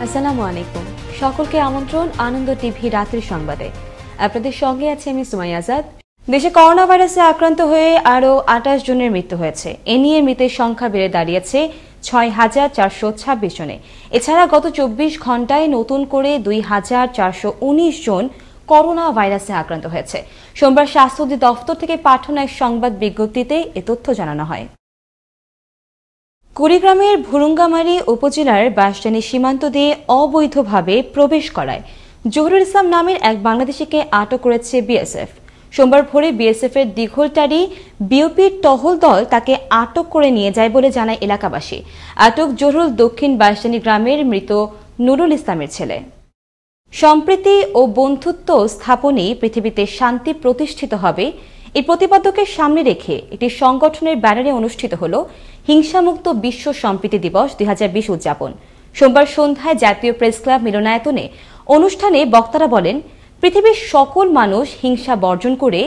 আসসালামু আলাইকুম। সকলকে আমন্ত্রণ আনন্দ টিভি রাত্রির সংবাদে। আপনাদের সঙ্গে আছে আমি সুমাইয়া আজাদ। দেশে করোনা ভাইরাসে আক্রান্ত হয়ে আরও 28 জনের মৃত্যু হয়েছে। এ নিয়ে মৃতের সংখ্যা বেড়ে দাঁড়িয়েছে 6,426 জনে। এছাড়া গত 24 ঘন্টায় নতুন করে 2,419 জন করোনা ভাইরাসে আক্রান্ত হয়েছে। সোমবার স্বাস্থ্য অধিদপ্তর থেকে পাঠানো এক সংবাদ বিজ্ঞপ্তিতে এ তথ্য জানানো হয়। কুড়িগ্রামের ভুরুঙ্গামারী উপজেলার বাঁশজানি সীমান্ত দিয়ে অবৈধভাবে প্রবেশ করায় জহুরুল ইসলাম নামের এক বাংলাদেশিকে আটক করেছে বিএসএফ। সোমবার ভোরে বিএসএফ এর দীঘলটারি বিওপির টহল দল তাকে আটক করে নিয়ে যায় বলে জানায় এলাকাবাসী। আটক জহুরুল দক্ষিণ বাঁশজানি গ্রামের মৃত নুরুল ইসলামের ছেলে। সম্প্রীতি ও বন্ধুত্ব স্থাপনে পৃথিবীতে শান্তি প্রতিষ্ঠিত হবে, এই প্রতিপাদ্যকে সামনে রেখে একটি সংগঠনের ব্যানারে অনুষ্ঠিত হল হিংসামুক্ত বিশ্ব সম্প্রীতি দিবস 2020 উদযাপন। সোমবার সন্ধ্যায় জাতীয় প্রেস ক্লাব মিলনায়তনে অনুষ্ঠানে বক্তারা বলেন, পৃথিবীর সকল মানুষ হিংসা বর্জন করে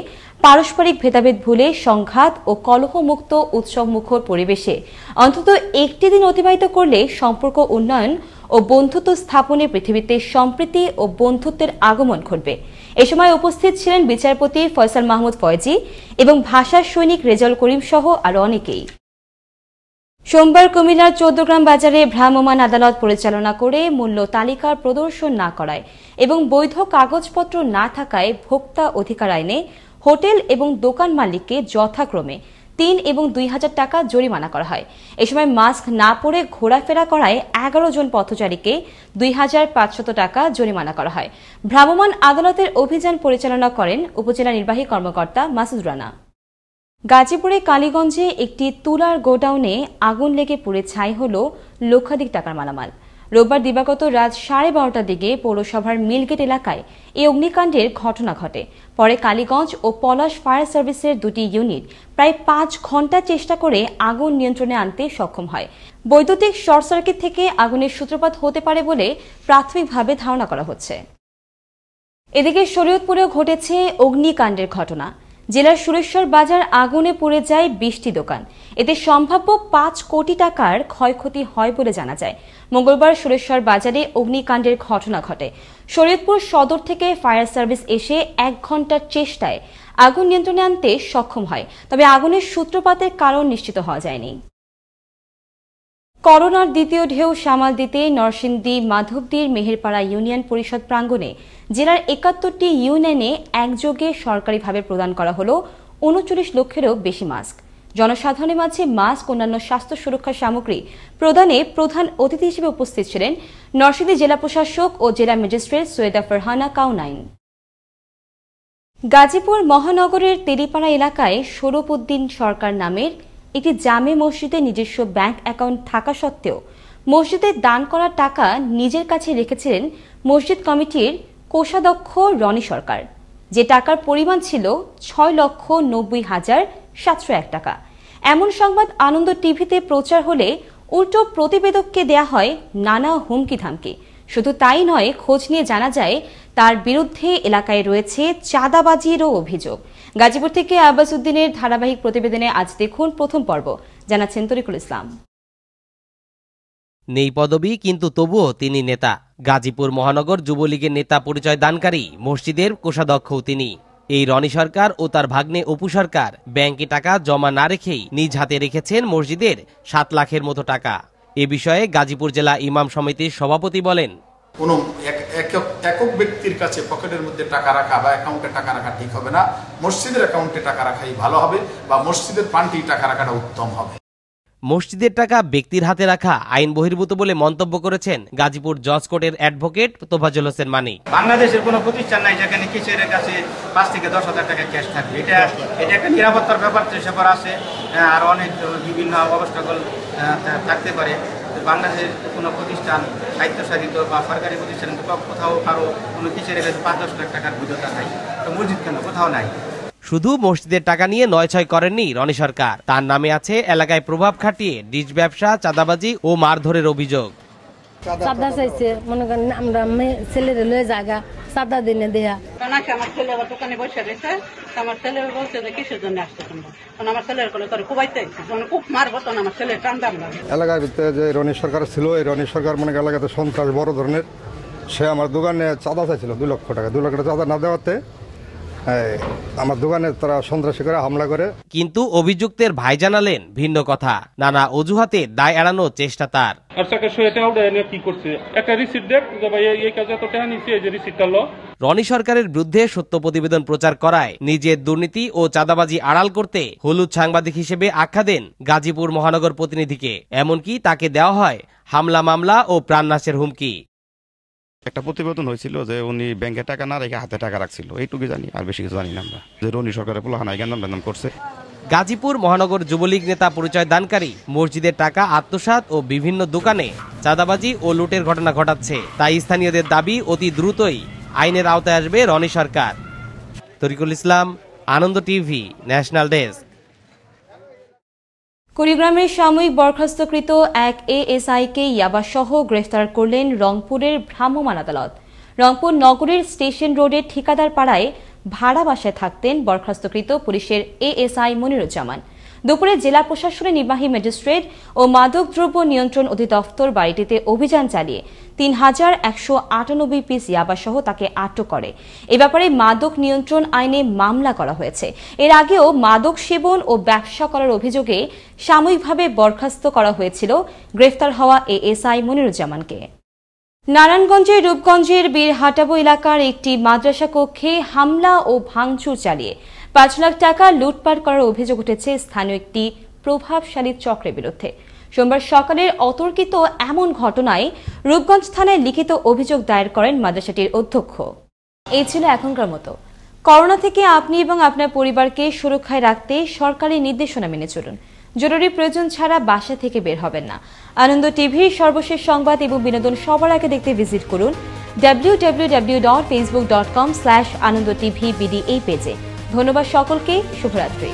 পারস্পরিক ভেদাভেদ ভুলে সংঘাত ও কলহমুক্ত উৎসবমুখর পরিবেশে অন্তত একটি দিন অতিবাহিত করলে সম্পর্ক উন্নয়ন ও বন্ধুত্ব স্থাপনে পৃথিবীতে সম্প্রীতি ও বন্ধুত্বের আগমন ঘটবে। এ সময় উপস্থিত ছিলেন বিচারপতি ফয়সাল মাহমুদ ফয়জি এবং ভাষা সৈনিক রেজাউল করিম সহ আরো অনেকেই। সোমবার কুমিল্লার 14 গ্রাম বাজারে ভ্রাম্যমাণ আদালত পরিচালনা করে মূল্য তালিকার প্রদর্শন না করায় এবং বৈধ কাগজপত্র না থাকায় ভোক্তা অধিকার আইনে হোটেল এবং দোকান মালিককে যথাক্রমে 3 এবং 2,000 টাকা জরিমানা করা হয়। এ সময় মাস্ক না পরে ঘোরাফেরা করায় 11 জন পথচারীকে 2,500 টাকা জরিমানা করা হয়। ভ্রাম্যমাণ আদালতের অভিযান পরিচালনা করেন উপজেলা নির্বাহী কর্মকর্তা মাসুদ রানা। গাজীপুরে কালীগঞ্জে একটি তুলার গোডাউনে আগুন লেগে পুড়ে ছাই হল লক্ষাধিক টাকার মালামাল। রোববার দিবাগত রাত 12:30টার দিকে পৌরসভার মিলগেট এলাকায় এই অগ্নিকাণ্ডের ঘটনা ঘটে। পরে কালীগঞ্জ ও পলাশ ফায়ার সার্ভিসের দুটি ইউনিট প্রায় 5 ঘন্টা চেষ্টা করে আগুন নিয়ন্ত্রণে আনতে সক্ষম হয়। বৈদ্যুতিক শর্ট সার্কিট থেকে আগুনের সূত্রপাত হতে পারে বলে প্রাথমিকভাবে ধারণা করা হচ্ছে। এদিকে শরীয়তপুরেও ঘটেছে অগ্নিকাণ্ডের ঘটনা। জেলার সুরেশ্বর বাজার আগুনে পুড়ে যায় 20টি দোকান। এতে সম্ভাব্য 5 কোটি টাকার ক্ষয়ক্ষতি হয় বলে জানা যায়। মঙ্গলবার সুরেশ্বর বাজারে অগ্নিকাণ্ডের ঘটনা ঘটে। শরীয়তপুর সদর থেকে ফায়ার সার্ভিস এসে 1 ঘন্টার চেষ্টায় আগুন নিয়ন্ত্রণে আনতে সক্ষম হয়, তবে আগুনের সূত্রপাতের কারণ নিশ্চিত হওয়া যায়নি। করোনার দ্বিতীয় ঢেউ সামাল দিতে নরসিংদী মাধবদীর মেহেরপাড়া ইউনিয়ন পরিষদ প্রাঙ্গণে জেলার 71টি ইউনিয়নে একযোগে সরকারিভাবে প্রদান করা হল 39 লক্ষেরও বেশি মাস্ক। জনসাধারণের মাঝে মাস্ক অন্যান্য স্বাস্থ্য সুরক্ষা সামগ্রী প্রদানে প্রধান অতিথি হিসেবে উপস্থিত ছিলেন নরসিংদী জেলা প্রশাসক ও জেলা ম্যাজিস্ট্রেট সৈয়দা ফারহানা কাউনাইন। গাজীপুর মহানগরের তেলিপাড়া এলাকায় শরফ উদ্দিন সরকার নামের একটি জামে মসজিদে নিজস্ব ব্যাংক অ্যাকাউন্ট থাকা সত্ত্বেও মসজিদে দান করা টাকা নিজের কাছে রেখেছিলেন মসজিদ কমিটির কোষাধ্যক্ষ রনি সরকার, যে টাকার পরিমাণ ছিল 6,90,701 টাকা। এমন সংবাদ আনন্দ টিভিতে প্রচার হলে উল্টো প্রতিবেদককে দেয়া হয় নানা হুমকি ধামকি। শুধু তাই নয়, খোঁজ নিয়ে জানা যায় তার বিরুদ্ধে এলাকায় রয়েছে চাঁদাবাজিরও অভিযোগ। গাজীপুর থেকে আব্বাস উদ্দিনের ধারাবাহিক প্রতিবেদনে আজ দেখুন প্রথম পর্ব, জানাচ্ছেন তরিকুল ইসলাম। নেই পদবি, কিন্তু তবুও তিনি নেতা। গাজীপুর মহানগর যুবলীগের নেতা পরিচয় দানকারী মসজিদের কোষাধ্যক্ষও তিনি। এই রনি সরকার ও তার ভাগ্নে অপু সরকার ব্যাংকে টাকা জমা না রেখেই নিজ হাতে রেখেছেন মসজিদের 7 লাখের মতো টাকা। এ বিষয়ে গাজীপুর জেলা ইমাম সমিতির সভাপতি বলেন, কোন একক ব্যক্তির কাছে পকেটের মধ্যে টাকা রাখা বা অ্যাকাউন্টে টাকা রাখা ঠিক হবে না। মসজিদের অ্যাকাউন্টে টাকা রাখাই ভালো হবে বা মসজিদের ফান্ডে টাকা রাখাটা উত্তম হবে। মসজিদের টাকা ব্যক্তির হাতে রাখা আইন বহির্ভূত বলে মন্তব্য করেছেন গাজীপুর জজ কোর্টের অ্যাডভোকেট তোফাজ্জল হোসেন মানি। বাংলাদেশের কোনো প্রতিষ্ঠান নাই যেখানে কিসের কাছে 5 থেকে 10,000 টাকা ক্যাশ থাকবে। এটা একটা নিরাপত্তার ব্যাপার আছে, আর অনেক বিভিন্ন অবস্থাগুলো থাকতে পারে। বাংলাদেশের কোনো প্রতিষ্ঠান দায়িত্বশাসিত বা সরকারি প্রতিষ্ঠান কোথাও কারো কোনো কিসের কাছে 5-10 লাখ টাকার বৈধতা নাই, তো মসজিদ কেন কোথাও নাই। শুধু মসজিদের টাকা নিয়ে নয়-ছয় করেননি রনি সরকার, তার নামে আছে এলাকায় প্রভাব খাটিয়ে ডিশ ব্যবসা, চাঁদাবাজি ও মারধরের অভিযোগ। চাঁদা চাইছে, মনে করেন আমরা ছেলের লয়ে জায়গা চাঁদা দিনে দেয়া। নাকি আমার ছেলে আবার দোকানে বসে রয়েছে, আমার ছেলে বলছে যে কিসের জন্য আসছে তোমরা, কারণ আমার ছেলের কোলে তোর কুবাইতে যখন খুব মারবো তখন আমার ছেলে টান্দাম লাগে। এলাকার ভিতরে যে রনি সরকার ছিল, এই রনি সরকার মনে এলাকাতে সন্ত্রাস বড় ধরনের, সে আমার দোকানে চাঁদা চাইছিল 2 লক্ষ টাকা। 2 লক্ষ টাকা চাঁদা না দেওয়াতে আমার দোকানে তারা সন্ত্রাসী করে হামলা করে। কিন্তু অভিযুক্তের ভাই জানালেন ভিন্ন কথা। নানা অজুহাতে দায় এড়ানোর চেষ্টা তার। রনি সরকারের বিরুদ্ধে সত্য প্রতিবেদন প্রচার করায় নিজের দুর্নীতি ও চাঁদাবাজি আড়াল করতে হলুদ সাংবাদিক হিসেবে আখ্যা দেন গাজীপুর মহানগর প্রতিনিধিকে। এমনকি তাকে দেওয়া হয় হামলা মামলা ও প্রাণনাশের হুমকি। একটা প্রতিবেদন হয়েছিল যে উনি ব্যাংকে টাকা না রেখে হাতে টাকা রাখছিল, এইটুকু জানি, আর বেশি কিছু জানি না আমরা। যে রনি সরকারের পোলাহানা জ্ঞান করছে। গাজীপুর মহানগর যুবলীগ নেতা পরিচয় দানকারী মসজিদের টাকা আত্মসাৎ ও বিভিন্ন দোকানে চাঁদাবাজি ও লুটের ঘটনা ঘটাচ্ছে। তাই স্থানীয়দের দাবি অতি দ্রুতই আইনের আওতায় আসবে রনি সরকার। তরিকুল ইসলাম, আনন্দ টিভি, ন্যাশনাল ডেস্ক। কুড়িগ্রামের সাময়িক বরখাস্তকৃত এক এএসআইকে ইয়াবাসহ গ্রেফতার করলেন রংপুরের ভ্রাম্যমাণ আদালত। রংপুর নগরের স্টেশন রোডের ঠিকাদার পাড়ায় ভাড়া বাসায় থাকতেন বরখাস্তকৃত পুলিশের এএসআই মনিরুজ্জামান। দুপুরে জেলা প্রশাসনের নির্বাহী ম্যাজিস্ট্রেট ও মাদকদ্রব্য নিয়ন্ত্রণ অধিদপ্তর বাড়িটিতে অভিযান চালিয়ে 3198 পিস ইয়াবাসহ তাকে আটক করে। এ ব্যাপারে মাদক নিয়ন্ত্রণ আইনে মামলা করা হয়েছে। এর আগেও মাদক সেবন ও ব্যবসা করার অভিযোগে সাময়িকভাবে বরখাস্ত করা হয়েছিল গ্রেফতার হওয়া এএসআই মনিরুজ্জামানকে। নারায়ণগঞ্জের রূপগঞ্জের বীরহাটাবো এলাকার একটি মাদ্রাসা কক্ষে হামলা ও ভাঙচুর চালিয়ে 5 লাখ টাকা লুটপাট করার অভিযোগ উঠেছে স্থানীয় একটি প্রভাবশালী চক্রের বিরুদ্ধে। সোমবার সকালের অতর্কিত এমন ঘটনায় রূপগঞ্জ থানায় লিখিত অভিযোগ দায়ের করেন মাদ্রাসাটির অধ্যক্ষ। এই ছিল এখনকার মতো। করোনা থেকে আপনি এবং আপনার পরিবারকে সুরক্ষায় রাখতে সরকারি নির্দেশনা মেনে চলুন। জরুরি প্রয়োজন ছাড়া বাসা থেকে বের হবেন না। আনন্দ টিভির সর্বশেষ সংবাদ এবং বিনোদন সবার আগে দেখতে ভিজিট করুন www.facebook.com/anondotvbd এই পেজে। ধন্যবাদ সকলকে। শুভরাত্রি।